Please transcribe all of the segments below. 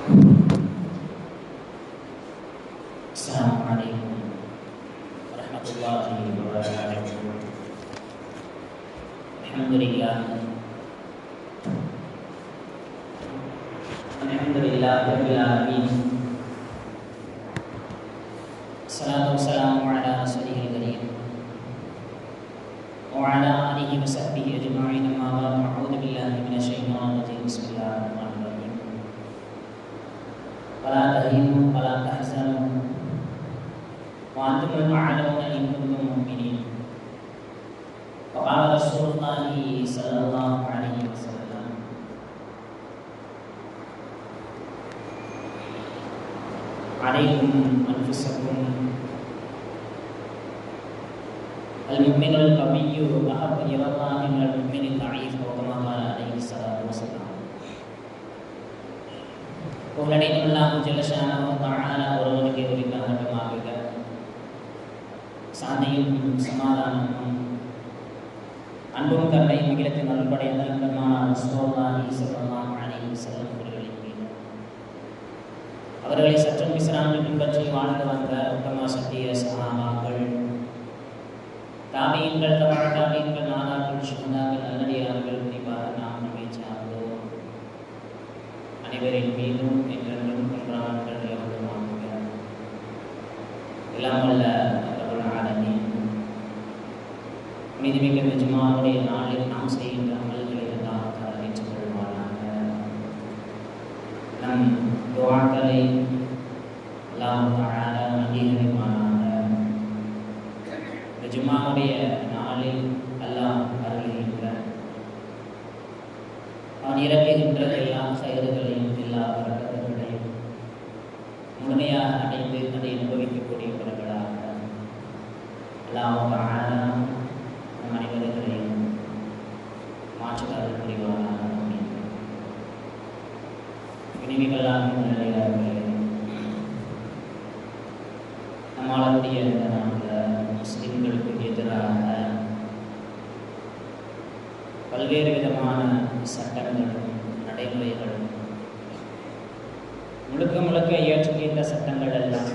Assalamualaikum warahmatullahi wabarakatuh. Alhamdulillah rabbil alamin. Assalatu wassalamu ala rasulihil karim wa ala alihi wa sahbihi ajma'in, amma ba'du. A'udzu billahi minasyaitonir rajim. Bismillahirrahmanirrahim. Wala tahinu wala tahzanu wa antumul a'launa in kuntum mu'minin. Wa qala Rasulullah sallallahu alaihi wasallam, alaikum anfusakum, al-mu'minul qawiyyu ahabbu ila Allah minal mu'minil dha'if, wa kama qala alaihi salatu wasallam. புகழடைந்துள்ளாஹு ஜல்ல ஷானஹு தஆலா ஒருவனுக்கு உரித்தாகட்டுமாக. சாந்தியும் சமாதானமும் அன்பும் கருணை மிகிலத்தின் அருள்படைந்த பெருமானார் ரசூலுல்லாஹி ஸல்லல்லாஹு அலைஹி வஸல்லம் அவர்களின் மீது, அவர்களை சற்றும் இஸ்லாமில் பின்பற்றி வாழ்ந்து வந்த உத்தம சத்திய சஹாபாக்கள், தாபீன்கள், தபஅ தாபீன்கள், நாதாக்கள், சுஹதாக்கள், நல்லடியார்கள், குறிப்பாக நாம் நம்மை சார்ந்தோர் அனைவரின் மீதும் என்றென்றும் கொன்றார்கள் எவருமாகுக. எல்லாம் வல்ல ரப்புல் ஆலமீன் மீதுமிக்க இந்த ஜும்ஆவுடைய நாளில் நாம் செய்கின்ற அமல்களை அல்லாஹ் தஆலா ஏற்றுக்கொள்வானாக. நம் துஆக்களை அல்லாஹ் தஆலா அங்கீகரிப்பானாக. இந்த ஜும்ஆவுடைய நாளில் அல்லாஹ் அருளுகின்ற, அவன் இறக்குகின்ற எல்லா செயல்களையும் எல்லா பரக்கத்துகளையும் முழுமையாக அடைந்து அதை அனுபவிக்கக்கூடியவர்களாக அல்லாஹ் தஆலா நம் அனைவர்களையும் மாற்றுக்காரர் புரிவானாக. இனிமைகளாக நிலையாளர்களே, நம்மளுடைய இந்த நாட்டில் முஸ்லிம்களுக்கு எதிராக பல்வேறு விதமான சட்டங்களும் நடைமுறைகளும் முழுக்க முழுக்க இயற்றுகின்ற சட்டங்கள் எல்லாம்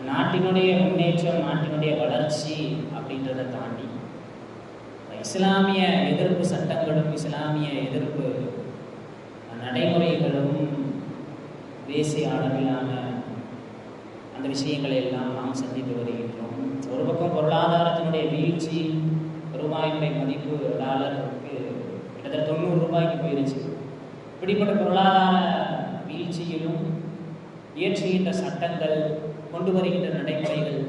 நாட்டினுடைய முன்னேற்றம், நாட்டினுடைய வளர்ச்சி அப்படின்றத தாண்டி இஸ்லாமிய எதிர்ப்பு சட்டங்களும் இஸ்லாமிய எதிர்ப்பு நடைமுறைகளும் தேசிய அளவிலான அந்த விஷயங்களை எல்லாம் நாம் சந்தித்து வருகின்றோம். ஒரு பக்கம் பொருளாதாரத்தினுடைய வீழ்ச்சி, ரூபாயினுடைய மதிப்பு டாலருக்கு கிட்டத்தட்ட 90 ரூபாய்க்கு போயிருச்சு. இப்படிப்பட்ட பொருளாதார வீழ்ச்சியிலும் இயற்றுகின்ற சட்டங்கள், கொண்டு வருகின்ற நடைமுறைகள்,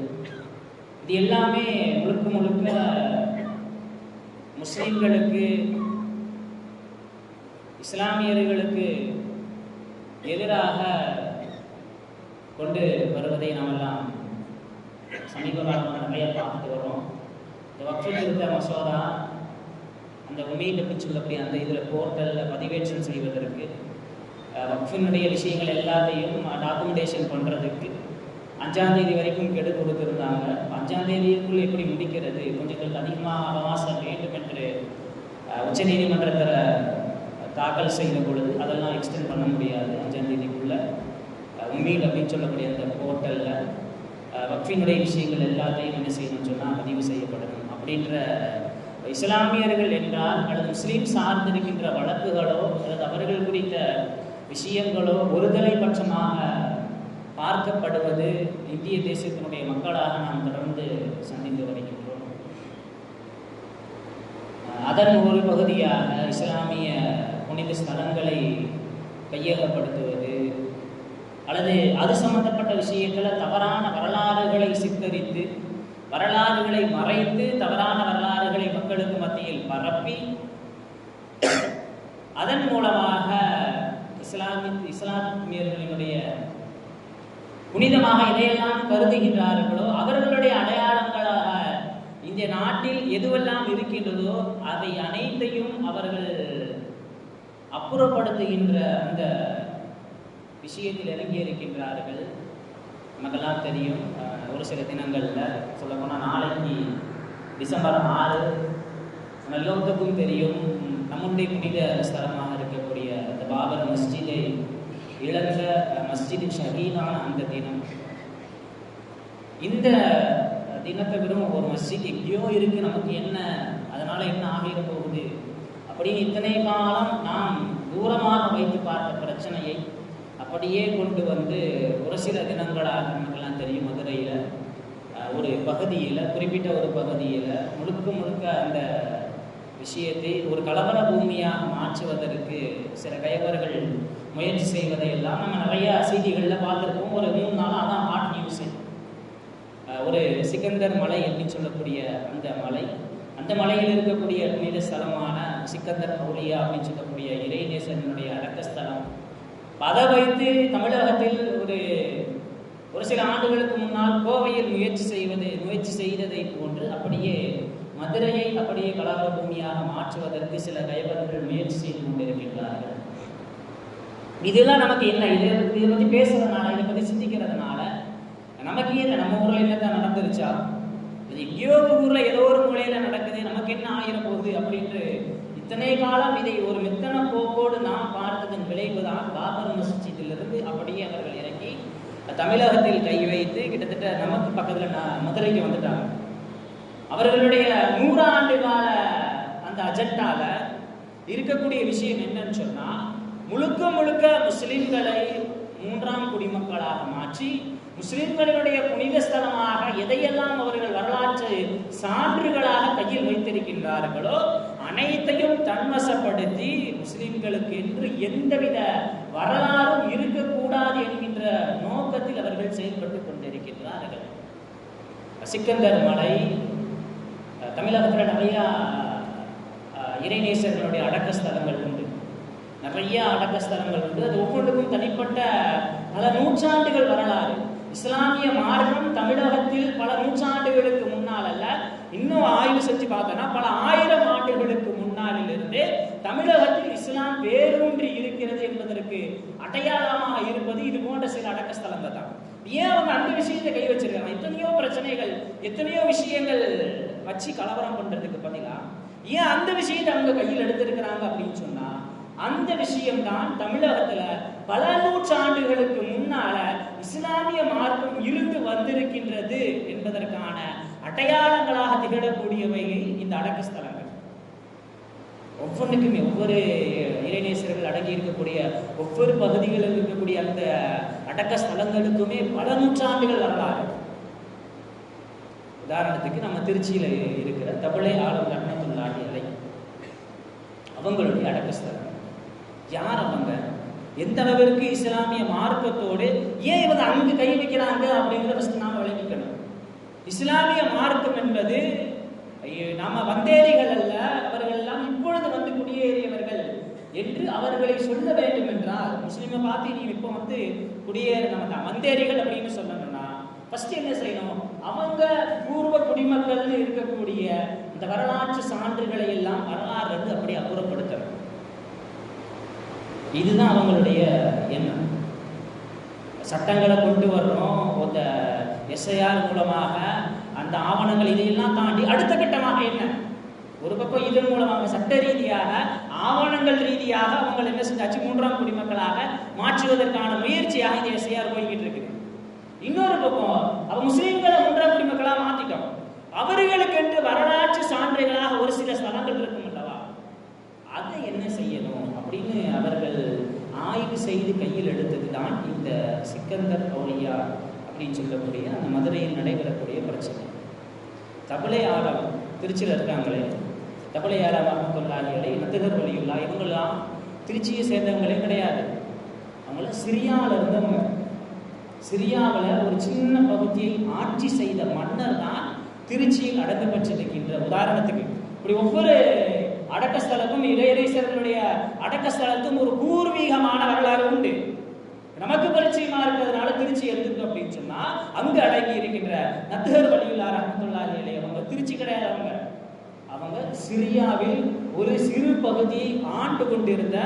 இது எல்லாமே முழுக்க முழுக்க முஸ்லிம்களுக்கு, இஸ்லாமியர்களுக்கு எதிராக கொண்டு வருவதை நாமெல்லாம் சமீப காலமாக நிறைய பார்த்துட்டு வரோம். இந்த வக்ஃபு திருத்த மசோதா, அந்த உமீட்டுக்கு சொல்லக்கூடிய அந்த இதில் போர்ட்டலில் பதிவேற்றம் செய்வதற்கு, வக்ஃபினுடைய விஷயங்கள் எல்லாத்தையும் டாக்குமெண்டேஷன் பண்ணுறதுக்கு 5ஆம் தேதி வரைக்கும் கெடு கொடுத்துருந்தாங்க. 5ஆம் தேதிக்குள் எப்படி முடிக்கிறது, கொஞ்சம் அதிகமாக அவகாசம் வேண்டும் என்று உச்சநீதிமன்றத்தில் தாக்கல் செய்த பொழுது அதெல்லாம் எக்ஸ்டெண்ட் பண்ண முடியாது. 5ஆம் தேதிக்குள்ளே உமீட் அப்படின்னு சொல்லக்கூடிய அந்த போர்ட்டலில் வக்ஃபினுடைய விஷயங்கள் எல்லாத்தையும் என்ன செய்யணும்னு சொன்னால் பதிவு செய்யப்படணும் அப்படின்ற இஸ்லாமியர்கள் என்றால் அல்லது முஸ்லீம் சார்ந்திருக்கின்ற வழக்குகளோ அல்லது அவர்கள் குறித்த விஷயங்களோ ஒருதலை பட்சமாக பார்க்கப்படுவது இந்திய தேசத்தினுடைய மக்களாக நாம் தொடர்ந்து சந்தித்து வருகின்றோம். அதன் ஒரு பகுதியாக இஸ்லாமிய புனித ஸ்தலங்களை கையகப்படுத்துவது அல்லது அது சம்பந்தப்பட்ட விஷயத்தில் தவறான வரலாறுகளை சித்தரித்து, வரலாறுகளை மறைத்து, தவறான வரலாறுகளை மக்களுக்கு மத்தியில் பரப்பி, அதன் மூலமாக இஸ்லாமியர்களினுடைய புனிதமாக இதையெல்லாம் கருதுகின்றார்களோ அவர்களுடைய அடையாளங்களாக இந்த நாட்டில் எதுவெல்லாம் இருக்கின்றதோ அதை அனைத்தையும் அவர்கள் அப்புறப்படுத்துகின்ற அந்த விஷயத்தில் இறங்கி இருக்கின்றார்கள். நமக்கெல்லாம் தெரியும், ஒரு சில தினங்களில் சொல்லப்போனால் நாளைக்கு டிசம்பர் 6 எல்லோருக்கும் தெரியும், நம்முடைய புனித ஸ்தலமாக இருக்கக்கூடிய அந்த பாபர் மஸ்ஜிதை ஈழ மஸ்ஜிது ஷஹீதான அந்த தினம். இந்த தினத்தை விடும் ஒரு மஸ்ஜித் எங்கேயோ இருக்கு, நமக்கு என்ன அதனால என்ன ஆகிட போகுது அப்படின்னு இத்தனை காலம் நாம் தூரமாக வைத்து பார்த்த பிரச்சனையை அப்படியே கொண்டு வந்து ஒரு சில தினங்களாக நமக்கெல்லாம் தெரியும், மதுரையில் ஒரு பகுதியில், குறிப்பிட்ட ஒரு பகுதியில் முழுக்க முழுக்க அந்த விஷயத்தை ஒரு கலவர பூமியாக மாற்றுவதற்கு சில கைவர்கள் முயற்சி செய்வதையெல்லாம் நம்ம நிறையா செய்திகளில் பார்த்துருக்கோம். ஒரு 3 நாளாக தான் ஹாட் நியூஸு. ஒரு சிக்கந்தர் மலை அப்படின்னு சொல்லக்கூடிய அந்த மலையில் இருக்கக்கூடிய புனித ஸ்தலமான சிக்கந்தர் அவுலியா அப்படின்னு சொல்லக்கூடிய இறைநேசனுடைய அடக்கஸ்தலம், அதை வைத்து தமிழகத்தில் ஒரு சில ஆண்டுகளுக்கு முன்னால் கோவையில் முயற்சி செய்ததை போன்று அப்படியே மதுரையை அப்படியே கலவர பூமியாக மாற்றுவதற்கு சில கைவர்கள் முயற்சி செய்து கொண்டிருக்கின்றார்கள். இதெல்லாம் நமக்கு என்ன, இதை பற்றி பேசுறதுனால, இதை பற்றி சிந்திக்கிறதுனால நமக்கு என்ன, நம்ம ஊரில் என்னதான் நடந்துருச்சா, எங்கேயோ ஒரு ஊரில் ஏதோ ஒரு மூலையில் நடக்குது, நமக்கு என்ன ஆகிற போகுது அப்படின்ட்டு இத்தனை காலம் இதை ஒரு மெத்தன போக்கோடு நாம் பார்த்ததன் விளைவுதான் பாபர் மஸ்ஜிதிலிருந்து அப்படியே அவர்கள் இறங்கி தமிழகத்தில் கை வைத்து கிட்டத்தட்ட நமக்கு பக்கத்தில் மதுரைக்கு வந்துட்டாங்க. அவர்களுடைய 100 ஆண்டு கால அந்த அஜெண்டால இருக்கக்கூடிய விஷயம் என்னன்னு சொன்னா, முழுக்க முழுக்க முஸ்லிம்களை 3ஆம் குடிமக்களாக மாற்றி முஸ்லிம்களுடைய புனித ஸ்தலமாக எதையெல்லாம் அவர்கள் வரலாற்று சான்றுகளாக கையில் வைத்திருக்கின்றார்களோ அனைத்தையும் தன்வசப்படுத்தி முஸ்லிம்களுக்கு என்று எந்தவித வரலாறும் இருக்கக்கூடாது என்கின்ற நோக்கத்தில் அவர்கள் செயல்பட்டு கொண்டிருக்கின்றார்கள். சிக்கந்தர் மலை, தமிழகத்தில் நிறையா இறைநேசர்களுடைய அடக்கஸ்தலங்கள் உண்டு, நிறைய அடக்கஸ்தலங்கள் உண்டு. அது ஒவ்வொன்றுக்கும் தனிப்பட்ட பல நூற்றாண்டுகள் வரலாறு. இஸ்லாமிய மார்க்கம் தமிழகத்தில் பல நூற்றாண்டுகளுக்கு முன்னால் அல்ல, இன்னும் ஆய்வு செஞ்சு பார்த்தோன்னா பல 1000 ஆண்டுகளுக்கு முன்னாலிலிருந்து தமிழகத்தில் இஸ்லாம் வேரூன்றி இருக்கிறது என்பதற்கு அடையாளமாக இருப்பது இது போன்ற சில அடக்கஸ்தலங்கள் தான். ஏன் அவங்க அந்த விஷயத்தை கை வச்சிருக்காங்க? எத்தனையோ பிரச்சனைகள், எத்தனையோ விஷயங்கள் வச்சு கலவரம் பண்றதுக்கு பதிலா ஏன் அந்த விஷயத்தை அவங்க கையில் எடுத்திருக்கிறாங்க அப்படின்னு சொன்னா, அந்த விஷயம்தான் தமிழகத்துல பல நூற்றாண்டுகளுக்கு முன்னால இஸ்லாமிய மார்க்கம் இருந்து வந்திருக்கின்றது என்பதற்கான அடையாளங்களாக திகழக்கூடியவை இந்த அடக்கஸ்தலங்கள். ஒவ்வொன்றுக்குமே ஒவ்வொரு இறைநேசர்கள் அடங்கி இருக்கக்கூடிய ஒவ்வொரு பகுதிகளில் இருக்கக்கூடிய அந்த அடக்கஸ்தலங்களுக்குமே பல நூற்றாண்டுகள் வரலாறு. உதாரணத்துக்கு நம்ம திருச்சியில இருக்கிற தபலை ஆளும் ரஹ்மத்துல்லாஹி அலைஹி அவங்களுடைய அடக்கஸ்தலம். யார் அவங்க? எந்த அளவிற்கு இஸ்லாமிய மார்க்கத்தோடு ஏன் இவங்க அங்கு கை வைக்கிறாங்க அப்படிங்கிறத நாம விளங்கிக்கணும். இஸ்லாமிய மார்க்கம் என்பது நாம வந்தேரிகள் அல்ல, அவர்கள் எல்லாம் இப்பொழுது வந்து குடியேறியவர்கள் என்று அவர்களை சொல்ல வேண்டும் என்றால், முஸ்லிமை பார்த்து நீ இப்போ வந்து குடியேற நம்ம வந்தேரிகள் அப்படின்னு சொல்லணும்னா ஃபர்ஸ்ட் என்ன செய்யணும்? அவங்க பூர்வ குடிமக்கள்னு இருக்கக்கூடிய இந்த வரலாற்று சான்றுகளை எல்லாம் வரலாறு அப்படி அப்புறப்படுத்தணும். இதுதான் அவங்களுடைய எண்ணம். சட்டங்களை கொண்டு வர்றோம், அந்த எஸ்ஐஆர் மூலமாக அந்த ஆவணங்கள் இதையெல்லாம் தாண்டி அடுத்த கட்டமாக என்ன, ஒரு பக்கம் இதன் மூலமாக சட்ட ரீதியாக ஆவணங்கள் ரீதியாக அவங்க என்ன செஞ்சாச்சு, 3ஆம் குடிமக்களாக மாற்றுவதற்கான முயற்சியாக இந்த எஸ்ஐஆர் போய்கிட்டு இருக்கு. இன்னொரு பக்கம் அவ முஸ்லீம்களை 3ஆம் குடிமக்களாக மாத்திட்டோம், அவர்களுக்கு என்று வரலாற்று சான்றுகளாக ஒரு சில ஸ்தலங்கள் இருக்கும் அல்லவா, அதை என்ன செய்யணும் அப்படின்னு அவர்கள் ஆய்வு செய்து கையில் எடுத்தது தான் இந்த சிக்கந்தர் அவுலியா அப்படின்னு சொல்லக்கூடிய அந்த மதுரையில் நடைபெறக்கூடிய பிரச்சனை. தபலை ஆலம் திருச்சியில் இருக்காங்களே, தபலை ஆலம் ரஹ்மத்துல்லாஹி அலைஹி நத்துகர் வலியுல்லா, இவங்கெல்லாம் திருச்சியை சேர்ந்தவங்களே கிடையாது. அவங்களாம் சிரியாவில் இருந்தவங்க. சிரியாவில் ஒரு சின்ன பகுதியை ஆட்சி செய்த மன்னர் தான் திருச்சியில் அடக்க பெற்றிருக்கின்ற. உதாரணத்துக்கு இப்படி ஒவ்வொரு அடக்கஸ்தலத்தும் இறைநேசர்களுடைய அடக்கஸ்தலத்தும் ஒரு பூர்வீகமான வரலாறு உண்டு. நமக்கு பரிச்சயமா இருக்கிறதுனால திருச்சி எடுத்துக்கிட்டோம் அப்படின்னு சொன்னா, அங்கு அடங்கி இருக்கின்ற நத்துகர் வலியுல்லா ரஹ்மத்துல்லாஹி அலைஹி அவங்க திருச்சி கிடையாது, அவங்க சிரியாவில் ஒரு சிறு பகுதியை ஆண்டு கொண்டிருந்த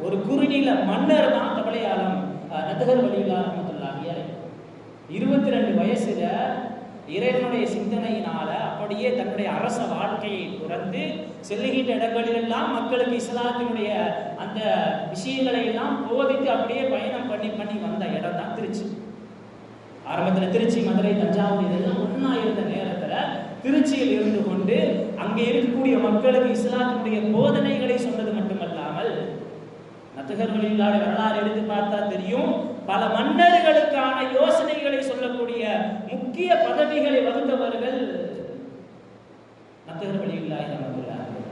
ஒரு குறுநில மன்னர் தான் தபலை ஆலம் நத்துகர் வலியுல்லா ரஹ்மத்துல்லாஹி அலைஹி. 22 வயசுல இறைவனுடைய சிந்தனையினால அப்படியே தன்னுடைய அரச வாழ்க்கையை துறந்து செல்லுகின்ற இடங்களிலெல்லாம் மக்களுக்கு இஸ்லாத்தினுடைய அந்த விஷயங்களை எல்லாம் போதித்து அப்படியே பயணம் பண்ணி வந்த இடம் தான் திருச்சி. ஆரம்பத்தில் திருச்சி, மதுரை, தஞ்சாவூர் இதெல்லாம் ஒன்னா இருந்த நேரத்துல திருச்சியில் இருந்து கொண்டு அங்கே இருக்கக்கூடிய மக்களுக்கு இஸ்லாத்தினுடைய போதனைகளை சொன்னது மட்டுமல்லாமல், நத்துகர் வலியுல்லாஹ்வுடைய வரலாறு எடுத்து பார்த்தா தெரியும், பல மன்னர்களுக்கான யோசனைகளை சொல்லக்கூடிய முக்கிய பதவிகளை வகுத்தவர்கள் நத்துகர் வலியுல்லாஹி ரஹ்மத்துல்லாஹி அலைஹி.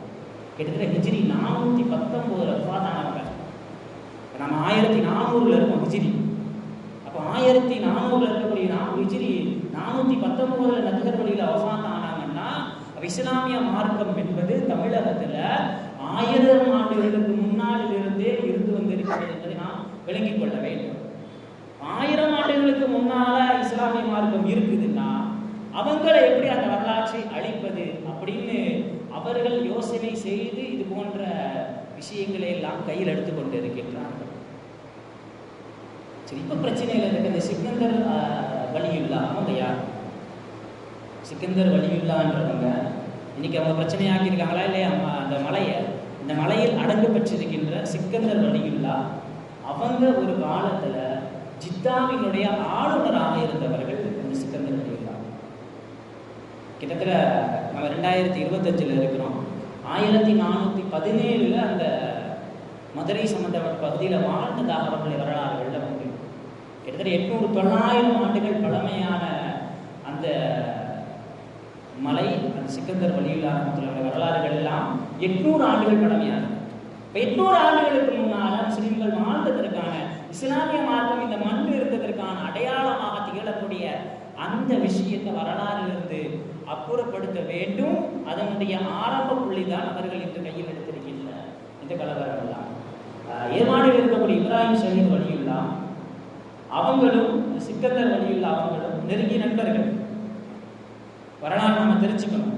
கிட்டத்தட்ட ஹிஜ்ரி 419 வஃபாத்தானாங்க. நம்ம 1400 இருக்கோம் ஹிஜ்ரி. அப்போ 1400 இருக்கக்கூடிய ஹிஜ்ரி 419 நத்துகர் வலியுல்லாஹி வஃபாத் ஆனாங்கன்னா, இஸ்லாமிய மார்க்கம் என்பது தமிழகத்துல 1000 ஆண்டுகளுக்கு முன்னாடில் இருந்தே இருந்து வந்திருக்கிறது என்பதை நாம் விளங்கிக் கொள்ள வேண்டும். 1000 ஆண்டுகளுக்கு முன்னால இஸ்லாமிய மார்க்கம் இருக்குதுன்னா அவங்களை எப்படி அந்த வரலாற்றை அழிப்பது அப்படின்னு அவர்கள் யோசனை செய்து இது போன்ற விஷயங்களை எல்லாம் கையில் எடுத்துக்கொண்டு இருக்கின்றார்கள். சரி, இப்ப பிரச்சனையில் இருக்க இந்த சிக்கந்தர் வலியுல்லாஹ் அவங்க யார்? சிக்கந்தர் வலியுல்லான்றவங்க இன்னைக்கு அவங்க பிரச்சனையாக்கி இருக்காங்களா இல்லையா? அந்த மலையை, இந்த மலையில் அடங்கு பெற்றிருக்கின்ற சிக்கந்தர் வலியுல்லாஹ் அவங்க ஒரு காலத்துல ஜித்தாவினுடைய ஆளுநராக இருந்தவர்கள். இந்த சிக்கந்தர் வலியுல்லாஹ் கிட்டத்தட்ட நம்ம 2025 இருக்கிறோம். 1417 அந்த மதுரை சம்பந்தப்பட்ட பகுதியில் வாழ்ந்ததாக அவர்களுடைய வரலாறுகளில் வந்து கிட்டத்தட்ட 800-900 ஆண்டுகள் பழமையான அந்த மலை, அந்த சிக்கந்தர் வலியுல்லாஹ் வரலாறுகள் எல்லாம் 800 ஆண்டுகள் பழமையானது. இப்போ 800 ஆண்டுகளுக்கு முன்னால் முஸ்லிம்கள் வாழ்ந்ததற்கான, இஸ்லாமிய மார்க்கம் இந்த மண் இருந்ததற்கான அடையாளமாக திகழக்கூடிய அந்த விஷயத்தை வரலாறிலிருந்து அப்புறப்படுத்த வேண்டும். அதனுடைய ஆரம்ப புள்ளி தான் அவர்கள் இன்று கையில் எடுத்திருக்கின்ற இந்த கலவரம் எல்லாம். ஏமாடியில் இருக்கக்கூடிய இப்ராஹிம் ஷஹீத் வலியுல்லாஹ் அவங்களும் சிக்கந்தர் வலியுல்லாஹ் அவங்களும் நெருங்கிய நண்பர்கள். வரலாறு நம்ம தெரிஞ்சுக்கணும்.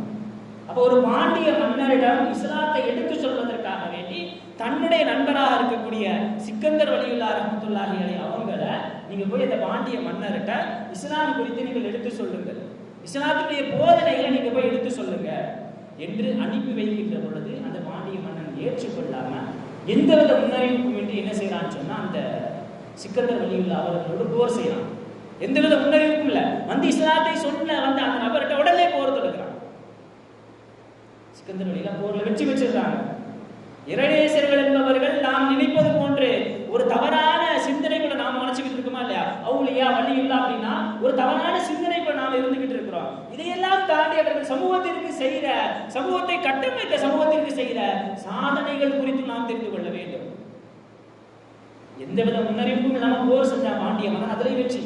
அப்போ ஒரு பாண்டிய மன்னரிடம் இஸ்லாத்தை எடுத்து சொல்வதற்காக வேண்டி தன்னுடைய நண்பராக இருக்கக்கூடிய சிக்கந்தர் வலியுல்லாஹ் ரஹ்மத்துல்லாஹி அலைஹி அவங்கள நீங்க போய் அந்த பாண்டிய மன்னர்கிட்ட இஸ்லாம் குறித்து நீங்கள் எடுத்து சொல்லுங்கள், இஸ்லாத்துடைய போதனைகளை நீங்க போய் எடுத்து சொல்லுங்க என்று அனுப்பி வைக்கின்ற பொழுது அந்த பாண்டிய மன்னன் ஏற்றுக்கொள்ளாம எந்தவித முன்னறிவிப்பும் இன்றி என்ன செய்யறான்னு சொன்னா அந்த சிக்கந்தர் வலியுல்லாஹ் அவர்களோடு போர் செய்யறான். எந்தவித முன்னறிவிப்பும் இல்லை. வந்து இஸ்லாத்தை சொன்ன அந்த நபர்கிட்ட உடனே போர் தொடுக்கிறான். சிக்கந்தர் வலியுல்லாஹ் போர்ல வெற்றி பெற்றிருக்காங்க. இறைநேசர்கள் என்பவர்கள் நாம் நினைப்பது போன்று ஒரு தவறான சிந்தனைகளை நாம் நினைச்சுக்கிட்டு இருக்கோமா இல்லையா? அவுலியா வலியுல்லாஹ் அப்படின்னா ஒரு தவறான சிந்தனைக்குள்ள நாம் இருந்துகிட்டு இருக்கிறோம். இதையெல்லாம் தாண்டி அவர்கள் சமூகத்திற்கு செய்கிற, சமூகத்தை கட்டமைக்க சமூகத்திற்கு செய்கிற சாதனைகள் குறித்து நாம் தெரிந்து கொள்ள வேண்டும். எந்தவித முன்னறிவிப்பும் இல்லாம போர் செஞ்ச பாண்டிய மன்னன் அதிலே வெற்றி.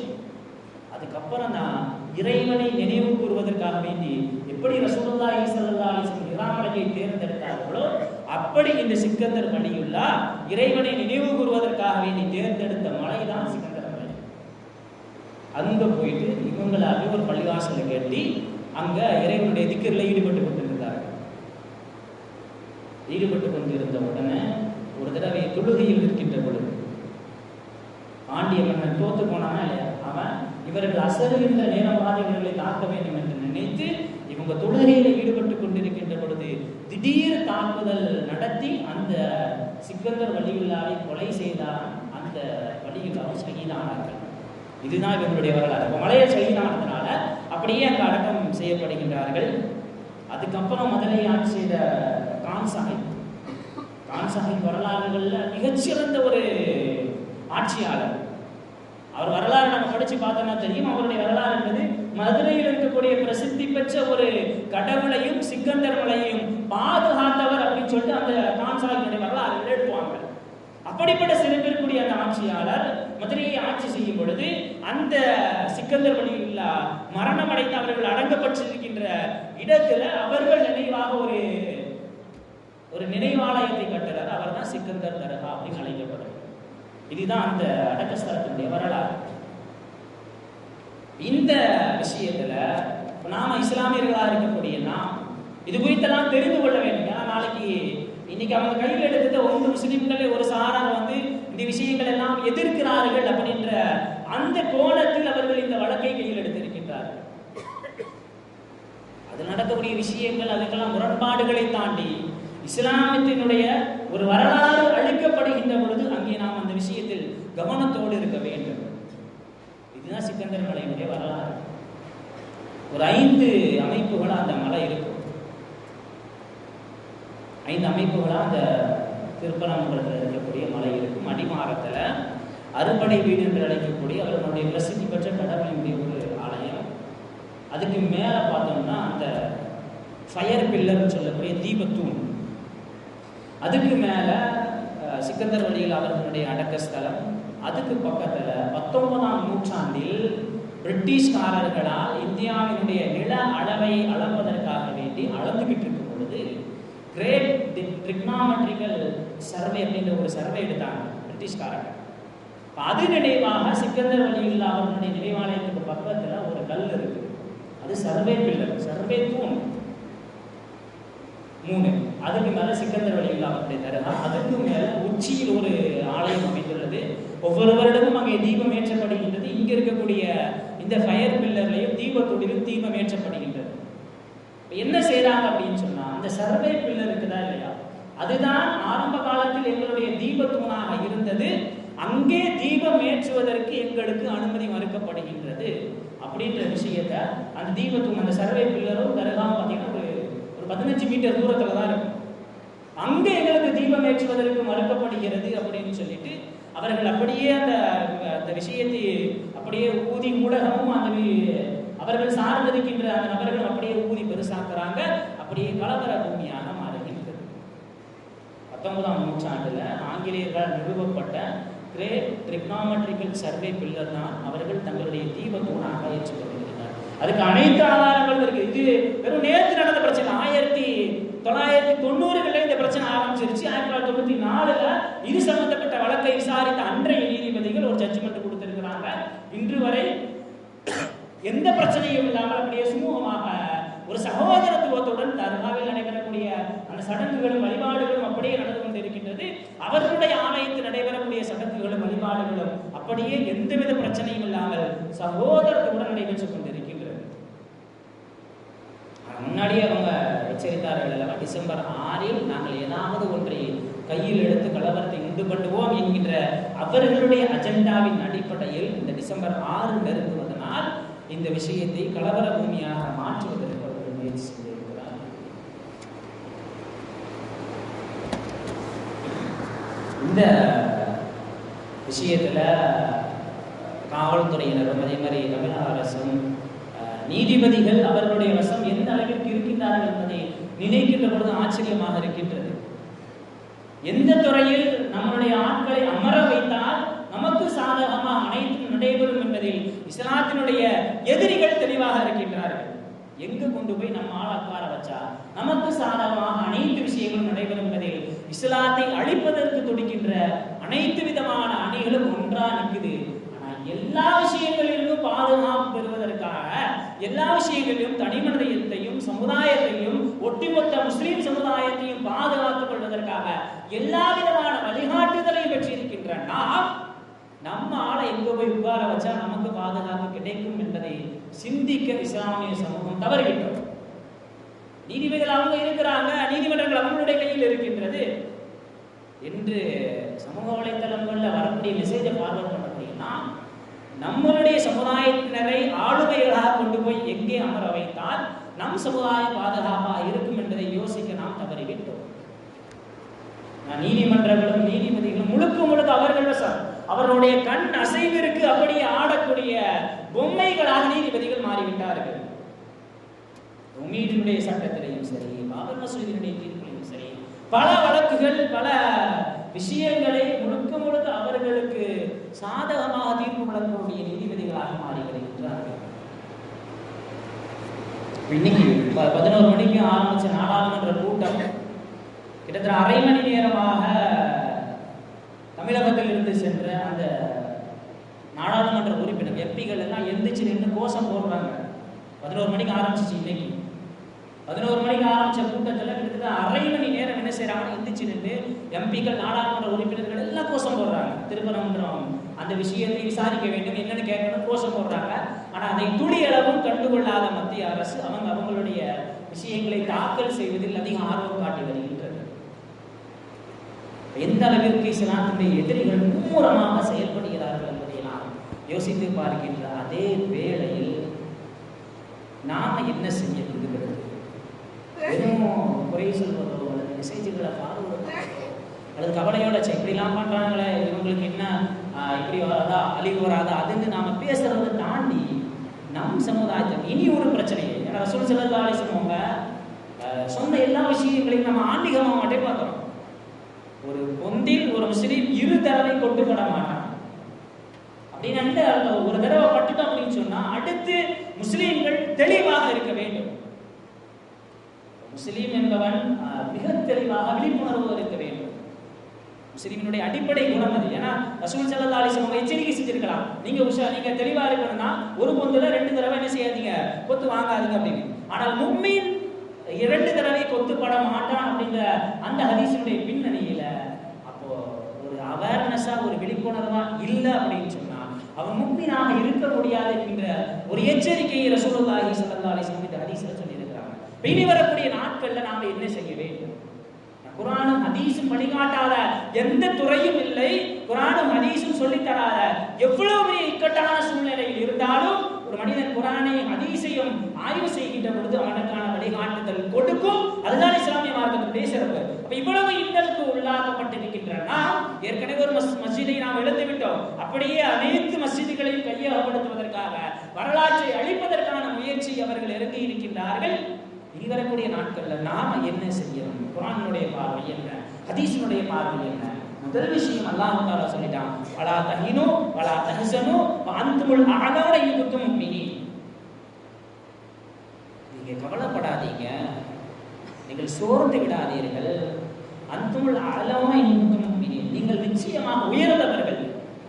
அதுக்கப்புறம் தான் இறைவனை நினைவு கூறுவதற்காக வேண்டி எப்படி ரசூலுல்லாஹி ஸல்லல்லாஹு அலைஹி வஸல்லம் இராமலையை தேர்ந்தெடுத்தார்களோ அப்படி இந்த சிக்கந்தர் வலியுல்லாஹ் இறைவனை நினைவு கூறுவதற்காக வேண்டி தேர்ந்தெடுத்த மலை தான் சிக்கந்தர் மலை. அங்க போயிட்டு இவங்களாக ஒரு பள்ளிவாசலை கட்டி அங்க இறைவனுடைய திக்ரில் ஈடுபட்டு கொண்டிருந்தார்கள். ஈடுபட்டு கொண்டிருந்த உடனே ஒரு தடவை தொழுகையில் இருக்கின்ற பொழுது பாண்டிய மன்னன் தோத்து போனானா இல்லையா, அவன் இவர்கள் அசருகின்ற நேரமாக இவர்களை தாக்க வேண்டும் என்று நினைத்து இவங்க தொழுகையில ஈடுபட்டு கொண்டிருக்கின்ற பொழுது திடீர் தாக்குதல் நடத்தி அந்த சிக்கந்தர் வலியுல்லாவை கொலை செய்தார். அந்த வலியுல்லாவும் ஷஹீதானார்கள். இதுதான் இவங்களுடைய வரலாறு. மலையை ஷஹீதானதுனால அப்படியே அங்கே அடக்கம் செய்யப்படுகின்றார்கள். அதுக்கப்புறம் மதுரை ஆட்சி செய்த கான் சாஹிப் வரலாறுகள்ல மிகச்சிறந்த ஒரு ஆட்சியாளர். அவர் வரலாறு நம்ம படிச்சு பார்த்தோம்னா தெரியும். அவருடைய வரலாறு என்பது மதுரையில் இருக்கக்கூடிய பிரசித்தி பெற்ற ஒரு கடவுளையும் சிக்கந்தர் மலையையும் பாதுகாத்தவர் அப்படின்னு சொல்லிட்டு அந்த கான் சாஹிபுடைய வரலாறு எழுப்புவாங்க. அப்படிப்பட்ட சிறப்பிற்குரிய அந்த ஆட்சியாளர் மதுரையை ஆட்சி செய்யும் பொழுது அந்த சிக்கந்தர் வலியுல்லாஹ் மரணம் அடைந்து அவர்கள் அடங்கப்பட்டிருக்கின்ற இடத்துல அவர்கள் நினைவாக ஒரு நினைவாலயத்தை கட்டுறார். அவர் தான் சிக்கந்தர் தர்கா அப்படின்னு அழைக்கப்படுறார். இதுதான் அந்த அடக்கஸ்தலத்தினுடைய வரலாறு. இந்த விஷயத்துல நாம இஸ்லாமியர்களா இருக்கக்கூடிய நாம் இது குறித்தெல்லாம் தெரிந்து கொள்ள வேண்டும். ஏன்னா நாளைக்கு இன்னைக்கு அவங்க கையில் எடுத்த ஒரு முஸ்லிம்களே ஒரு சாரார் வந்து இந்த விஷயங்கள் எல்லாம் எதிர்க்கிறார்கள் அப்படின்ற அந்த கோணத்தில் அவர்கள் இந்த வழக்கை கையில் எடுத்திருக்கின்றார்கள். அது நடக்கக்கூடிய விஷயங்கள் அதுக்கெல்லாம் முரண்பாடுகளை தாண்டி இஸ்லாமத்தினுடைய ஒரு வரலாறு அளிக்கப்படுகின்ற பொழுது அங்கே நாம் அந்த விஷயத்தில் கவனத்தோடு இருக்க வேண்டும். இதுதான் சிக்கந்தர் மலையினுடைய வரலாறு. ஒரு 5 அமைப்புகள் அந்த மலை இருக்கும். 5 அமைப்புகளாக அந்த திருப்பரங்குன்றத்தில் இருக்கக்கூடிய மலை இருக்கும். அடிவாரத்தில் அறுபடை வீடு என்று அழைக்கக்கூடிய அவர்களுடைய பிரசித்தி பெற்ற கடவுளினுடைய ஒரு ஆலயம். அதுக்கு மேலே பார்த்தோம்னா அந்த ஃபயர் பில்லர்னு சொல்லக்கூடிய தீபத்தூண். அதுக்கு மேலே சிக்கந்தர் வழியில் அவர்களுடைய அடக்க ஸ்தலம். அதுக்கு பக்கத்தில் 19ஆம் நூற்றாண்டில் பிரிட்டிஷ்காரர்களால் இந்தியாவினுடைய நில அளவை அளப்பதற்காக வேண்டி அளந்துகிட்டு இருக்கும் பொழுது கிரேட் ட்ரிக்னாமெட்ரிக்கல் சர்வே அப்படின்ற ஒரு சர்வே எடுத்தாங்க பிரிட்டிஷ்காரர்கள். அது நினைவாக சிக்கந்தர் வழியில் அவர்களுடைய நினைவாலயத்துக்கு பக்கத்தில் ஒரு கல் இருக்கு. அது சர்வே பில்லர், சர்வே தூண் 3. அதுக்கு மேலே சிக்கந்தர் வழியில் அவருடைய தரகா. அதுக்கு மேலே உச்சியில் ஒரு ஆலயம் அமைந்துள்ளது. ஒவ்வொரு வருடமும் அங்கே தீபம் ஏற்றப்படுகின்றது. இங்கே இருக்கக்கூடிய இந்த ஃபயர் பில்லர்லையும் தீபத்தொடிலும் தீபம் ஏற்றப்படுகின்றது. என்ன செய்யறாங்க அப்படின்னு சொன்னா, அந்த சர்வே பில்லர் இருக்குதா இல்லையா, அதுதான் ஆரம்ப காலத்தில் எங்களுடைய தீபத்தூணாக இருந்தது. அங்கே தீபம் ஏற்றுவதற்கு எங்களுக்கு அனுமதி மறுக்கப்படுகின்றது அப்படின்ற விஷயத்த அந்த தீபத்தூண், அந்த சர்வே பில்லரும் தருகாம பார்த்தீங்கன்னா ஒரு 15 மீட்டர் தூரத்துல தான் இருக்கும். அங்கே எங்களுக்கு தீபம் ஏற்றுவதற்கு மறுக்கப்படுகிறது அப்படின்னு சொல்லிட்டு அவர்கள் அப்படியே அந்த விஷயத்தை அப்படியே ஊதி ஊடகமும் அந்த அவர்கள் சார்ந்திருக்கின்ற அந்த நபர்கள் அப்படியே ஊதி பெருசாக்குறாங்க. அப்படியே கலவர பூமியாக மாறுகின்றது. 19ஆம் நூற்றாண்டுல ஆங்கிலேயர்களால் நிறுவப்பட்ட கிரேட் ட்ரிக்னாமெட்ரிக்கல் சர்வே பில்லர் தான் அவர்கள் தங்களுடைய தீபத்தூணாக ஏற்றுக்கொண்டிருக்கிறார். அதுக்கு அனைத்து ஆதாரங்களும் இருக்கு. இது வெறும் நேற்று நடந்த பிரச்சனை. 1990களில் இந்த பிரச்சனை ஆரம்பிச்சிருச்சு. 1994ல் இது சம்பந்தப்பட்ட வழக்கை விசாரித்த அன்றைய நீதிபதிகள் ஒரு ஜட்ஜ்மெண்ட் கொடுத்திருக்கிறாங்க. இன்று வரை எந்த பிரச்சனையும் இல்லாமல் அப்படியே சுமூகமாக ஒரு சகோதரத்துவத்துடன் தர்காவில் நடைபெறக்கூடிய அந்த சடங்குகளும் வழிபாடுகளும் அப்படியே நடந்து கொண்டிருக்கின்றது. அவர்களுடைய ஆலயத்தில் நடைபெறக்கூடிய சடங்குகளும் வழிபாடுகளும் அப்படியே எந்தவித பிரச்சனையும் இல்லாமல் சகோதரத்துடன் நடைபெற்றுக் கொண்டிருக்கின்றது. முன்னாடியே அவங்க எச்சரித்தார்கள் அல்லவா, டிசம்பர் 6 நாங்கள் ஏதாவது ஒன்றை கையில் எடுத்து கலவரத்தை உண்டு பண்ணுவோம் என்கின்ற அவர்களுடைய அஜெண்டாவின் அடிப்படையில் இந்த டிசம்பர் 6 நெருங்குவதனால் இந்த விஷயத்தை கலவர பூமியாக மாற்றுவதற்கு அவர்கள் முயற்சி செய்திருக்கிறார். இந்த விஷயத்துல காவல்துறையினரும் அதே மாதிரி தமிழக அரசும் நீதிபதிகள் அவர்களுடைய வசம் எந்த அளவிற்கு இருக்கின்றார்கள் என்பதை நினைக்கின்ற பொழுது ஆச்சரியமாக இருக்கின்றது. எந்த துறையில் நம்மளுடைய ஆட்களை அமர வைத்தால் நமக்கு சாதகமாக அனைத்தும் நடைபெறும் என்பதில் இஸ்லாத்தினுடைய எதிரிகள் தெளிவாக இருக்கின்றார்கள். எங்கு கொண்டு போய் நம்ம ஆள் உட்கார வச்சா நமக்கு சாதகமாக அனைத்து விஷயங்களும் நடைபெறும் என்பதில் இஸ்லாத்தை அழிப்பதற்கு துடிக்கின்ற அனைத்து விதமான அணிகளும் ஒன்றா நிற்குது. எல்லா விஷயங்களிலும் பாதுகாப்பு பெறுவதற்காக, எல்லா விஷயங்களிலும் தனிமனிதத்தையும் சமுதாயத்தையும் ஒட்டுமொத்த முஸ்லிம் சமுதாயத்தையும் பாதுகாத்துக் கொள்வதற்காக எல்லா விதமான வழிகாட்டுதலையும் பெற்றிருக்கின்ற நம்ம ஆளை எங்க போய் உட்கார வச்சா நமக்கு பாதுகாப்பு கிடைக்கும் என்பதை சிந்திக்க இஸ்லாமிய சமூகம் தவறுகின்றோம். நீதிபதிகள் அவங்க இருக்கிறாங்க, நீதிமன்றங்கள் அவங்களுடைய கையில் இருக்கின்றது என்று சமூக வலைத்தளங்கள்ல வரக்கூடிய மெசேஜை ஃபார்வர்ட் பண்ணக்கூடியனா நம்மளுடைய சமுதாயத்தினரை ஆளுமைகளாக கொண்டு போய் எங்கே அமர வைத்தால் நம் சமுதாயம் பாதுகாப்பாக இருக்கும் என்பதை யோசிக்க நாம் தவறிவிட்டோம். நீதிமன்றங்களும் நீதிபதிகளும் முழுக்க அவர்களுடைய கண் அசைவிற்கு அப்படியே ஆடக்கூடிய பொம்மைகளாக நீதிபதிகள் மாறிவிட்டார்கள். உமீதினுடைய சட்டத்திலையும் சரி, பாபர் மசூதியினுடைய தீர்ப்பிலையும் சரி, பல வழக்குகள் பல விஷயங்களை முழுக்க அவர்களுக்கு சாதகமாக தீர்ப்பு வழங்கக்கூடிய நீதிபதிகளாக மாறி வருகின்றார்கள். இன்னைக்கு 11 மணிக்கு ஆரம்பிச்ச நாடாளுமன்ற கூட்டம் கிட்டத்தட்ட அரை மணி நேரமாக தமிழகத்தில் இருந்து சென்ற அந்த நாடாளுமன்ற உறுப்பினர் எம்பிகள் எல்லாம் எந்திரிச்சு நின்று கோஷம் போடுறாங்க. 11 மணிக்கு ஆரம்பிச்சிச்சு. இன்னைக்கு 11 மணிக்கு ஆரம்பிச்ச கூட்டத்தில் கிட்டத்தட்ட அரை மணி நேரம் என்ன செய்யறாங்க, எந்திரிச்சு நின்று எம்பிக்கள் நாடாளுமன்ற உறுப்பினர்கள் எல்லாம் கோஷம் போடுறாங்க. திருப்பரங்குன்றம் அந்த விஷயத்தை விசாரிக்க வேண்டும், என்னன்னு கேட்கணும், கோஷம் போடுறாங்க. ஆனா அதை துளியளவும் கண்டுகொள்ளாத மத்திய அரசு அவங்களுடைய விஷயங்களை தாக்கல் செய்வதில் அதிக ஆர்வம் காட்டி வருகின்றது. எந்த அளவிற்கு இஸ்லாத்தினுடைய எதிரிகள் மும்முரமாக செயல்படுகிறார்கள் என்பதை நாம் யோசித்து பார்க்கின்ற அதே வேளையில் நாம என்ன செய்ய விரும்புகிறது? வெறும் குறை சொல்வதோ அல்லது மெசேஜ்களை ஃபார்வர்ட் அல்லது கவலையோட இப்படிலாம் பண்றாங்களே, இவங்களுக்கு என்ன இப்படி வராதா, அழிவு வராதா, அதுன்னு நாம பேசுறதை தாண்டி நம் சமுதாயத்தில் இனி ஒரு பிரச்சனையை, ஏன்னா ரசூல் ஸல்லல்லாஹு அலைஹி வஸல்லம் சொன்ன எல்லா விஷயங்களையும் நம்ம ஆன்மீகமாக மட்டும் பார்க்கிறோம். ஒரு பொந்தில் ஒரு முஸ்லீம் 2 தடவை கொட்டுப்பட மாட்டான் அப்படின்னு ஒரு தடவை பட்டுட்டோம் அப்படின்னு சொன்னா அடுத்து முஸ்லீம்கள் தெளிவாக இருக்க வேண்டும். முஸ்லீம் என்பவன் மிக தெளிவாக விழிப்புணர்வு இருக்க வேண்டும். முஸ்லீமினுடைய அடிப்படை குணம் அது. ஏன்னா ரசூல் ஸல்லல்லாஹு அலைஹி வஸல்லம் எச்சரிக்கை செஞ்சிருக்கலாம், நீங்க தெளிவா இருக்கணும்னா ஒரு பொந்துல 2 தடவை என்ன செய்யாதீங்க, கொத்து வாங்காதீங்க அப்படின்னு. ஆனால் முஃமின் 2 தடவை கொத்துப்பட மாட்டான் அப்படின்ற அந்த ஹதீஸினுடைய பின்னணியில அப்போ ஒரு அவேர்னஸா ஒரு விழிப்புணர்வா இல்லை அப்படின்னு சொன்னா அவன் முஃமினாக இருக்க முடியாது என்கின்ற ஒரு எச்சரிக்கையை ரசூலுல்லாஹி ஸல்லல்லாஹு அலைஹி வஸல்லம் இந்த ஹதீஸ்ல சொல்லியிருக்கிறாங்க. இனி வரக்கூடிய நாட்கள்ல நாம என்ன செய்ய வேண்டும்? குர்ஆனும் ஹதீஸும் வழிகாட்டாத எந்த துறையும் இல்லை, குர்ஆனும் ஹதீஸும் சொல்லித்தராத எவ்வளவு பெரிய இக்கட்டான சூழ்நிலையில் இருந்தாலும் ஒரு மனிதன் குர்ஆனையும் ஹதீஸையும் ஆய்வு செய்கின்ற பொழுது அவனுக்கான வழிகாட்டுதல் கொடுக்கும். அதுதான் இஸ்லாமிய மார்க்கத்துடைய சிறப்பு. அப்ப இவ்வளவு இன்னலுக்கு உள்ளாக்கப்பட்டிருக்கின்றன. ஏற்கனவே ஒரு மஸ்ஜிதை நாம் இழந்து விட்டோம். அப்படியே அனைத்து மஸ்ஜிதுகளையும் கையகப்படுத்துவதற்காக வரலாற்றை அழிப்பதற்கான முயற்சி அவர்கள் இறங்கி இருக்கின்றார்கள். இனி வரக்கூடிய நாட்கள்ல நாம என்ன செய்யணும்? குர்ஆனுடைய பார்வை என்ன, ஹதீஸினுடைய பார்வை என்ன? முதல் விஷயம் அல்லாஹ் தஆலா சொல்லிட்டான், வலா தஹினு வலா தஹ்சனு வஅன்துமுல் அஅலௌன இன் குன்தும் முஃமினீன். நீங்க கவலைப்படாதீங்க, நீங்கள் சோர்ந்து விடாதீர்கள். அன்துமுல் அஅலௌன இன் குன்தும் முஃமினீன், நீங்கள் நிச்சயமாக உயர்ந்தவர்கள்.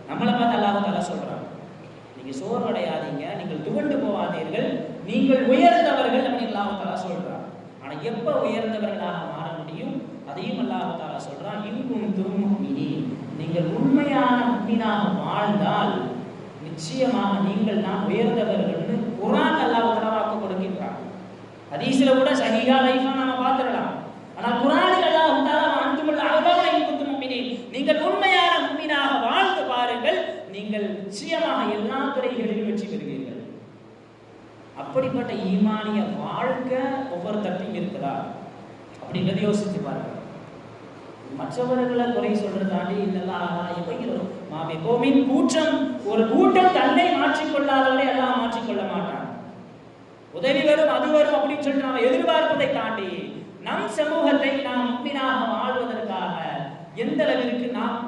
நம்மளை பார்த்து அல்லாஹ் தஆலா சொல்றான், நீங்க சோர்வடையாதீங்க, நீங்கள் துவண்டு போகாதீர்கள், நீங்கள் உயர்ந்தவர்கள் அப்படின்னு அல்லாஹ் தஆலா சொல்றான். ஆனா எப்ப உயர்ந்தவர்களாக மாற முடியும்? அதையும் அல்லாஹ் தஆலா சொல்றான், இன் குன்தும் முஃமினீன், நீங்கள் உண்மையான முஃமினாக வாழ்ந்தால் நிச்சயமாக நீங்கள் தான் உயர்ந்தவர்கள்னு குர்ஆன் அல்லாஹ் தஆலா கொடுக்கின்றான். ஹதீஸ்ல கூட சஹீஹா லைஃபா நாம பார்த்திரலாம். ஆனா குர்ஆனில் அல்லாஹ் தஆலா அன்துமுல் அஅலௌன இன் குன்தும் முஃமினீன், நீங்கள் உண்மையான முஃமினாக வாழ்ந்து பாருங்கள், நீங்கள் நிச்சயமாக எல்லா துறைகளிலும் வெற்றி பெறுவீர்கள். அப்படிப்பட்ட ஈமானிய வாழ்க்கை ஒவ்வொரு தட்டிலும் இருக்குதா அப்படின்றத யோசித்து பாருங்க. மற்றவர்களை குறை சொல்றதை தாண்டி எப்போவுமே ஒரு கூட்டம் தன்னை மாற்றிக்கொள்ளாதவரை எல்லாம் மாற்றிக்கொள்ள மாட்டான். உதவி வரும் அது வரும் அப்படின்னு சொல்லிட்டு நாம் எதிர்பார்ப்பதை தாண்டி நம் சமூகத்தை நாம் முஃமினாக வாழ்வதற்காக எந்த அளவிற்கு நாம்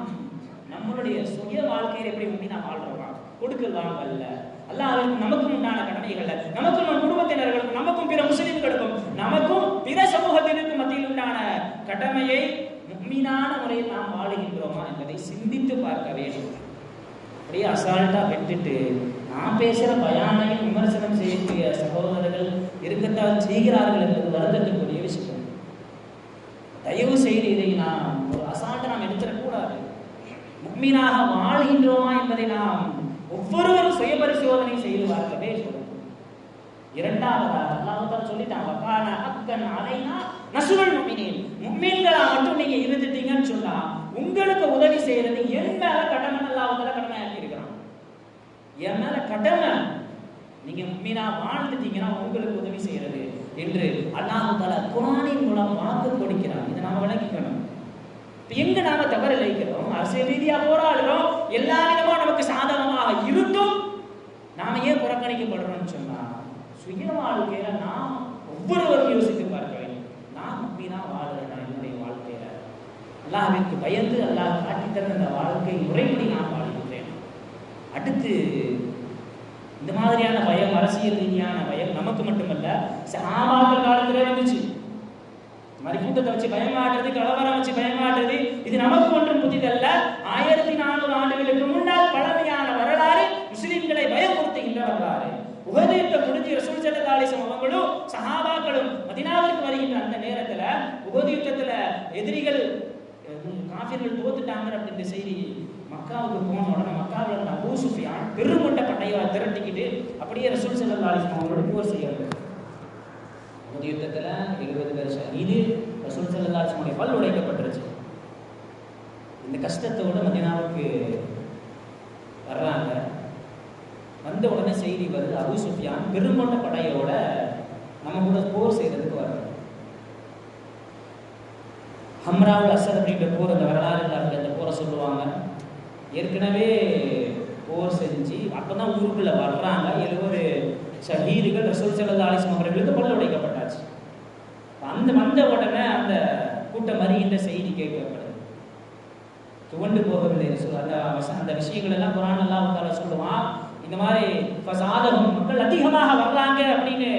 நம்மளுடைய சுய வாழ்க்கையில் எப்படி முஃமினா வாழ்றோமா, கொடுக்கல் வாங்கல்ல, அல்லாஹ்வுக்கு நமக்கும் உண்டான கடமைகள்ல, நமக்கும் நம் குடும்பத்தினர்களுக்கும், நமக்கும் பிற முஸ்லிம்களுக்கும், நமக்கும் பிற சமூகத்தினருக்கும் மத்தியில் உண்டான கடமையை முஃமினான முறையில் நாம் வாழுகின்றோமா என்பதை சிந்தித்து பார்க்க வேண்டும். அப்படியே அசால்ட்டா விட்டுட்டு நாம் பேசுகிற பயானையும் விமர்சனம் செய்யக்கூடிய சகோதரர்கள் இருக்கத்தான் செய்கிறார்கள் என்பது வருத்தத்துக்குரிய விஷயம். தயவு செய்து இதை நாம் ஒரு அசால்ட்டை நாம் எடுத்துடக்கூடாது. முஃமினாக வாழ்கின்றோமா என்பதை நாம் ஒவ்வொருவரும் சுய பரிசோதனை செய்து பார்க்க வேண்டும். இரண்டாவதாக அல்லாஹ் தஆலா சொல்லிட்டான், வகான ஹக்கன் அலைனா நஸ்ருல் முஃமினீன், முஃமின்களா மட்டும் நீங்க இருந்துட்டீங்கன்னு சொன்னா உங்களுக்கு உதவி செய்யறது என் மேல கடமை. அல்லாஹ் தஆலா கடமையாக்கி இருக்கிறான், என் மேல கடமை. நீங்க முஃமினா வாழ்ந்துட்டீங்கன்னா உங்களுக்கு உதவி செய்யறது என்று அல்லாஹ் தஆலா குர்ஆனின் மூலம் வாக்கு கொடுக்கிறான். இதை நாம விளங்கிக்கணும். எங்க நாம தவறு இழைக்கிறோம், அரசியல் ரீதியா போராடுறோம், எல்லா விதமா நமக்கு சாதகமாக இருந்தும் நாம ஏன் புறக்கணிக்கப்படுறோம்னு சொன்னா சுய வாழ்க்கையில நாம் ஒவ்வொருவரும் யோசித்து பார்க்க வேண்டும். நான் முஃமினா வாழ்றேன், என்னுடைய வாழ்க்கையில அல்லாஹ்விற்கு பயந்து அல்லாஹ் காட்டி தந்த அந்த வாழ்க்கை முறைப்படி நான் வாழ்கின்றேன். அடுத்து இந்த மாதிரியான பயம், அரசியல் ரீதியான பயம் நமக்கு மட்டுமல்ல, சஹாபாக்கள் காலத்திலே வந்துச்சு. மாதிரி கூட்டத்தை வச்சு பயமாடுறது, கலவரம் வச்சு பயமாடுறது, இது நமக்கு ஒன்றும் புதிதல்ல. 1400 ஆண்டுகளுக்கு முன்னால் பழமையான வரலாறு, முஸ்லிம்களை பயமுறுத்துகின்ற வரலாறு. உஹது யுத்தம் முடிஞ்சு ரசூல் ஸல்லல்லாஹு அலைஹி வஸல்லம் அவங்களும் சஹாபாக்களும் மதீனாவுக்கு வருகின்ற அந்த நேரத்துல உஹது யுத்தத்துல எதிரிகள் காஃபிர்கள் தோத்துட்டாங்க அப்படின்ற செய்தி மக்காவுக்கு போன உடனே மக்காவில் இருந்த அபூ சுஃபியான் பெருங்கொண்ட படையை திரட்டிக்கிட்டு அப்படியே ரசூல் ஸல்லல்லாஹு அலைஹி வஸல்லம் அவங்களோட போர் செய்யறாரு. உஹது யுத்தத்துல 70 பேர் ஷஹீது, ரசூல் ஸல்லல்லாஹு அலைஹி வஸல்லம் பல் உடைக்கப்பட்டுருச்சு. இந்த கஷ்டத்தோடு மதீனாவுக்கு வர்றாங்க. வந்த உடனே செய்தி வருது, அபூ சுஃபியான் பெருங்கொண்ட படையோட நம்ம கூட போர் செய்யறதுக்கு வர்றாங்க. ஹம்ராவுல் அஸத் அப்படின்ற போர், அந்த வரலாறுல அந்த போரை சொல்லுவாங்க. ஏற்கனவே போர் செஞ்சு அப்பதான் ஊருக்குள்ள வர்றாங்க. 70 ஷஹீதுகள் ரசூல் ஸல்லல்லாஹு அலைஹி வஸல்லம் அவர்களுக்கு கொல்ல உடைக்கப்பட்டாச்சு. அந்த வந்த உடனே அந்த கூட்டம் வருகின்ற செய்தி கேட்கப்படுது. துவண்டு போகவில்லை ரசூல். அந்த விஷயங்கள் எல்லாம் குர்ஆன் அல்லாஹ் தஆலா சொல்லுவான். இந்த மாதிரி ஃபஸாதஹும், மக்கள் அதிகமாக வர்றாங்க அப்படின்னு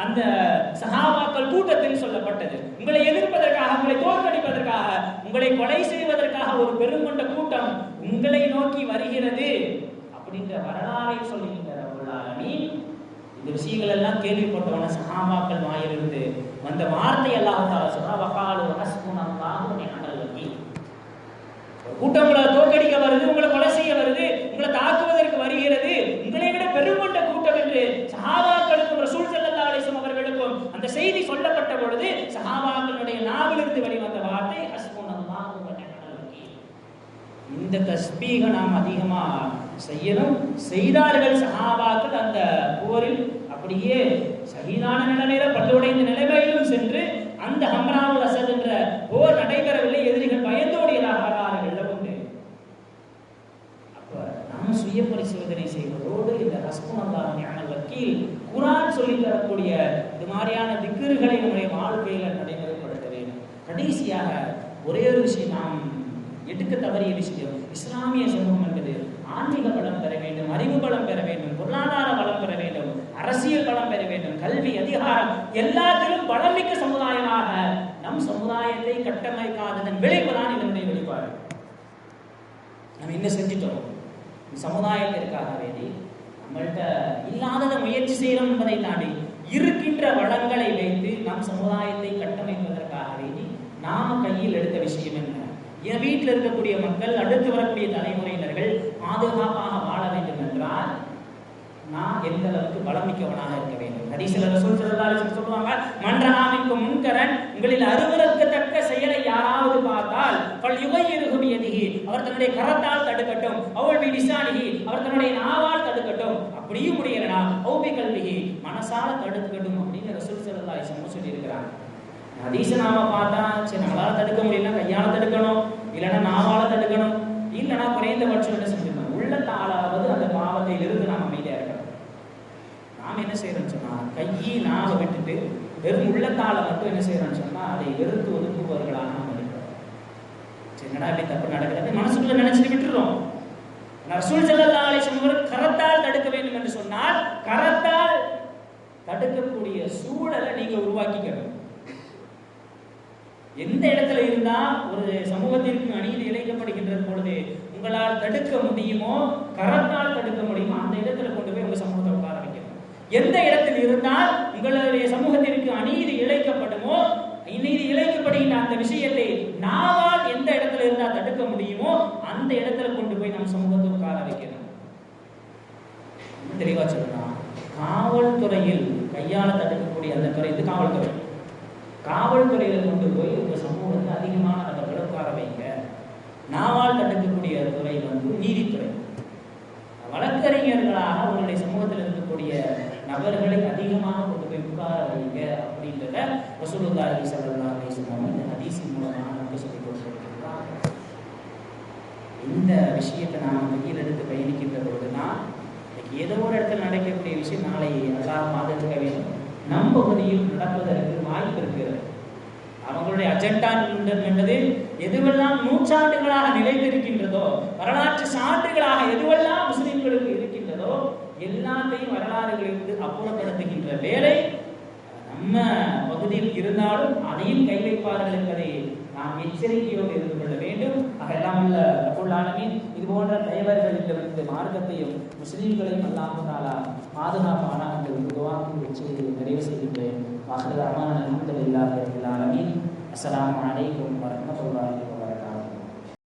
அந்த சஹாபாக்கள் கூட்டத்தில் சொல்லப்பட்டது. உங்களை எதிர்ப்பதற்காக, உங்களை தோற்கடிப்பதற்காக, உங்களை கொலை செய்வதற்காக ஒரு பெருங்கொண்ட கூட்டம் உங்களை நோக்கி வருகிறது அப்படின்ற வரலாறை சொல்லுகின்ற ரப்பல் ஆலமீன். இந்த விஷயங்கள் எல்லாம் கேள்விப்பட்டவன சஹாபாக்கள் வாயிலிருந்து வந்த வார்த்தை அல்லாஹ் தஆலா சொல்றா, வகாலு ஹஸ்புனல்லாஹு வ நிஅமல் வக்கீல். கூட்டம் உங்களை தோற்கடிக்க வருது, உங்களை கொலை செய்ய வருது, உங்களை தாக்குவதற்கு வருகிறது, உங்களை விட பெருங்கொண்ட கூட்டம் என்று சஹாபாக்களுக்கும் ரசூல் ஸல்லல்லாஹு அலைஹி வஸல்லம் அவர்களுக்கும் அந்த செய்தி சொல்லப்பட்ட பொழுது சஹாபாக்களுடைய நாவிலிருந்து வெளிவந்த வார்த்தை ஹஸ்புனல்லாஹு வ நிஅமல் வக்கீல். இந்த தஸ்பீஹ நாம் அதிகமா செய்யணும். செய்தார்கள் சஹாபாக்கள். அந்த போரில் அப்படியே ஷஹீதான நிலைமையில, பல்லுடைந்த நிலைமையிலும் சென்று அந்த ஹம்ராவுல் அஸத் என்ற போர் நடைபெறவில்லை. எதிரிகள் பயந்தோடியதாக வரலாறுகள்ல உண்டு. அப்ப நாம சுய பரிசோதனை செய்வதோடு இந்த ஹஸ்புனல்லாஹு வ நிஅமல் வக்கீல் குர்ஆன் சொல்லி தரக்கூடிய இது மாதிரியான திக்ருகளை நம்முடைய வாழ்க்கையில நடைமுறைப்படுத்த வேண்டும். கடைசியாக ஒரே ஒரு விஷயம் நாம் எடுக்க தவறிய விஷயம், இஸ்லாமிய சமூகம் என்பது ஆன்மீக பலம் பெற வேண்டும், அறிவு பலம் பெற வேண்டும், பொருளாதார பலம் பெற வேண்டும், அரசியல் பலம் பெற வேண்டும், கல்வி, அதிகாரம் எல்லாத்திலும் பலமிக்க சமுதாயமாக நம் சமுதாயத்தை கட்டமைக்காததன் விளைவுதான் இதனுடைய வெளிப்பாடு. நம்ம என்ன செஞ்சிட்டோம்? சமுதாயத்திற்காக வேண்டி நம்மள்கிட்ட இல்லாததை முயற்சி செய்யணும் என்பதை தாண்டி இருக்கின்ற வளங்களை வைத்து நம் சமுதாயத்தை கட்டமைப்பதற்காக வேண்டி நாம கையில் எடுத்த விஷயம் என்ன? என் வீட்டில் இருக்கக்கூடிய மக்கள், அடுத்து வரக்கூடிய தலைமுறையினர்கள் பாதுகாப்பாக வாழ வேண்டும் என்றால் நான் எந்த அளவுக்கு பலமிக்கவனாக இருக்க வேண்டும். ஹதீஸ்ல ரசூல் ஸல்லல்லாஹு அலைஹி வஸல்லம் சொல்வாங்க, மன்ரஹாமிக்கும் முன்கரன், உங்களில் அருவருக்கத்தக்க செயலை யாராவது பார்த்தால் ஃபல்யுகையிர்ஹு பியதிஹி, அவர் தன்னுடைய கரத்தால் தடுக்கட்டும், அவ் பிலிசானிஹி, அவர் தன்னுடைய நாவால் தடுக்கட்டும், அப்படியும் முடியலனா அவ் பிகல்பிஹி, மனசால தடுக்கட்டும் அப்படின்னு ரசூல் ஸல்லல்லாஹு அலைஹி வஸல்லம் சொல்லி இருக்கிறாங்க. ஹதீஸ நாம பார்த்தா சரி நம்மளால தடுக்க முடியல, கையால தடுக்கணும், இல்லைன்னா நாவால தடுக்கணும், இல்லைன்னா குறைந்தபட்சம் என்ன செஞ்சிடணும், உள்ளத்தாலாவது அந்த பாவத்தில் இருந்து நாம் அமைதியா இருக்கணும். நாம் என்ன செய்யறோம்னு சொன்னா கையை நாவை விட்டுட்டு வெறும் உள்ளத்தால மட்டும் என்ன செய்யறோம்னு சொன்னா அதை வெறுத்து ஒதுக்குபவர்களாக நாம் இருக்கிறோம். சரி என்னடா இப்படி தப்பு நடக்கிறது மனசுக்குள்ள நினைச்சிட்டு விட்டுறோம். ரசூல் ஸல்லல்லாஹு அலைஹி வஸல்லம் கரத்தால் தடுக்க வேண்டும் என்று சொன்னால் கரத்தால் தடுக்கக்கூடிய சூழலை நீங்க உருவாக்கிக்கணும். எந்த இடத்துல இருந்தா ஒரு சமூகத்திற்கு அநீதி இழைக்கப்படுகின்ற பொழுது உங்களால் தடுக்க முடியுமோ, கரத்தால் தடுக்க முடியுமோ, அந்த இடத்துல கொண்டு போய் உங்க சமூகத்தை உட்கார வைக்கணும். எந்த இடத்தில் இருந்தால் உங்களுடைய சமூகத்திற்கு அநீதி இழைக்கப்படுமோ, அநீதி இழைக்கப்படுகின்ற அந்த விஷயத்தை நாவால் எந்த இடத்துல இருந்தா தடுக்க முடியுமோ அந்த இடத்துல கொண்டு போய் நம் சமூகத்தை உட்கார வைக்கணும். தெளிவா சொல்லலாம். காவல்துறையில் கையால தடுக்கக்கூடிய அந்த துறை இது காவல்துறை. காவல்துறையில கொண்டு போய் உங்க சமூகத்தை அதிகமான நபர்களை உட்கார வைங்க. நாவால் தடுக்கக்கூடிய துறை நீதித்துறை. வழக்கறிஞர்களாக உங்களுடைய சமூகத்தில் இருக்கக்கூடிய நபர்களை அதிகமாக கொண்டு போய் உட்கார வைங்க அப்படின்றத ரசூலுல்லாஹி ஸல்லல்லாஹு அலைஹி வஸல்லம் இந்த ஹதீஸின் மூலமாக நமக்கு சொல்லிக் கொடுத்திருக்கிறார். இந்த விஷயத்தை நாம் கையில் எடுத்து பயணிக்கின்ற பொழுதுதான் ஏதோ ஒரு இடத்துல நடக்கக்கூடிய விஷயம் நாளை அல்லாஹ் பாதுகாக்க வேண்டும். நம் பகுதியில் நடப்பதற்கு வாய்ப்பு இருக்கிறது. அவங்களுடைய அஜெண்டா என்பது எதுவெல்லாம் நூற்றாண்டுகளாக நிலைத்திருக்கின்றதோ, வரலாற்று சான்றுகளாக எதுவெல்லாம் முஸ்லிம்களுக்கு இருக்கின்றதோ எல்லாத்தையும் வரலாறுகளிலிருந்து அப்புறப்படுத்துகின்ற வேலை நம்ம பகுதியில் இருந்தாலும் அதையும் கை வைப்பார்கள் என்பதை நாம் எச்சரிக்கையோடு இருந்து கொள்ள வேண்டும். அதெல்லாம் உள்ள ரப்பல் ஆலமீன் இது போன்ற தலைவர்களிடமிருந்து மார்க்கத்தையும் முஸ்லிம்களையும் அல்லாஹ் தஆலா பாதுகாப்பான அந்த துஆவை வச்சு நிறைவு செய்கின்றேன். வாஹிரு தஅவானா அல்ஹம்துலில்லாஹி ரப்பில் ஆலமீன். அஸ்ஸலாமு அலைக்கும் வரஹ்மத்துல்லாஹி